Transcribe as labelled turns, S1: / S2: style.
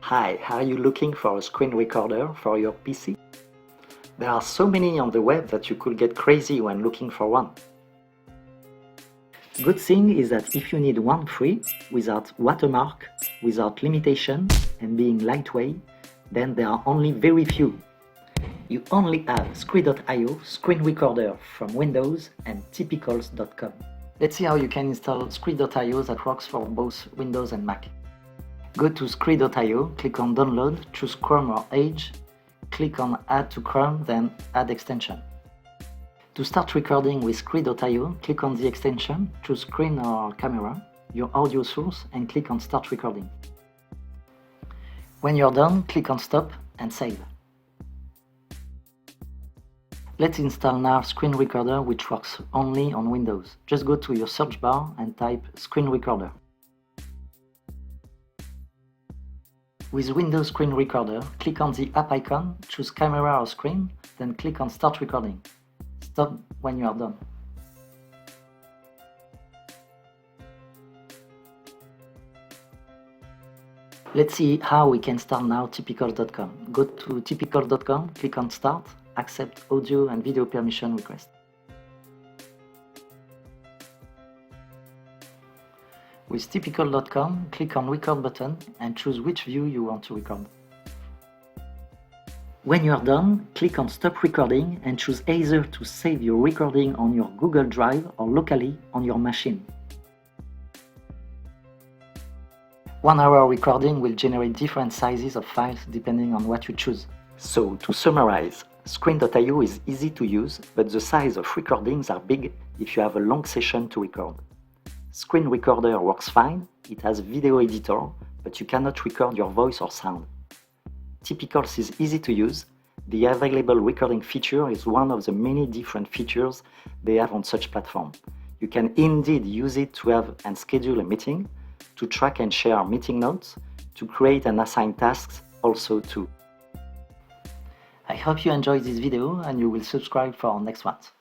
S1: Hi, are you looking for a screen recorder for your PC? There are so many on the web that you could get crazy when looking for one. Good thing is that if you need one free, without watermark, without limitation, and being lightweight, then there are only very few. You only have Scree.io screen recorder from Windows and typicals.com. Let's see how you can install Scree.io that works for both Windows and Mac. Go to Scree.io, click on Download, choose Chrome or Edge, click on Add to Chrome, then Add Extension. To start recording with Scree.io, click on the extension, choose Screen or Camera, your audio source, and click on Start Recording. When you're done, click on Stop and Save. Let's install now Screen Recorder, which works only on Windows. Just go to your search bar and type Screen Recorder. With Windows Screen Recorder, click on the app icon, choose Camera or Screen, then click on Start Recording. Stop when you are done. Let's see how we can start now typicals.com. Go to typicals.com, click on Start, accept audio and video permission request. With typicals.com, click on Record button and choose which view you want to record. When you are done, click on Stop Recording and choose either to save your recording on your Google Drive or locally on your machine. 1 hour recording will generate different sizes of files depending on what you choose. So, to summarize, Screen.io is easy to use, but the size of recordings are big if you have a long session to record. Screen Recorder works fine, it has video editor, but you cannot record your voice or sound. Typicals is easy to use. The available recording feature is one of the many different features they have on such platform. You can indeed use it to have and schedule a meeting, to track and share meeting notes, to create and assign tasks also too. I hope you enjoyed this video and you will subscribe for our next ones.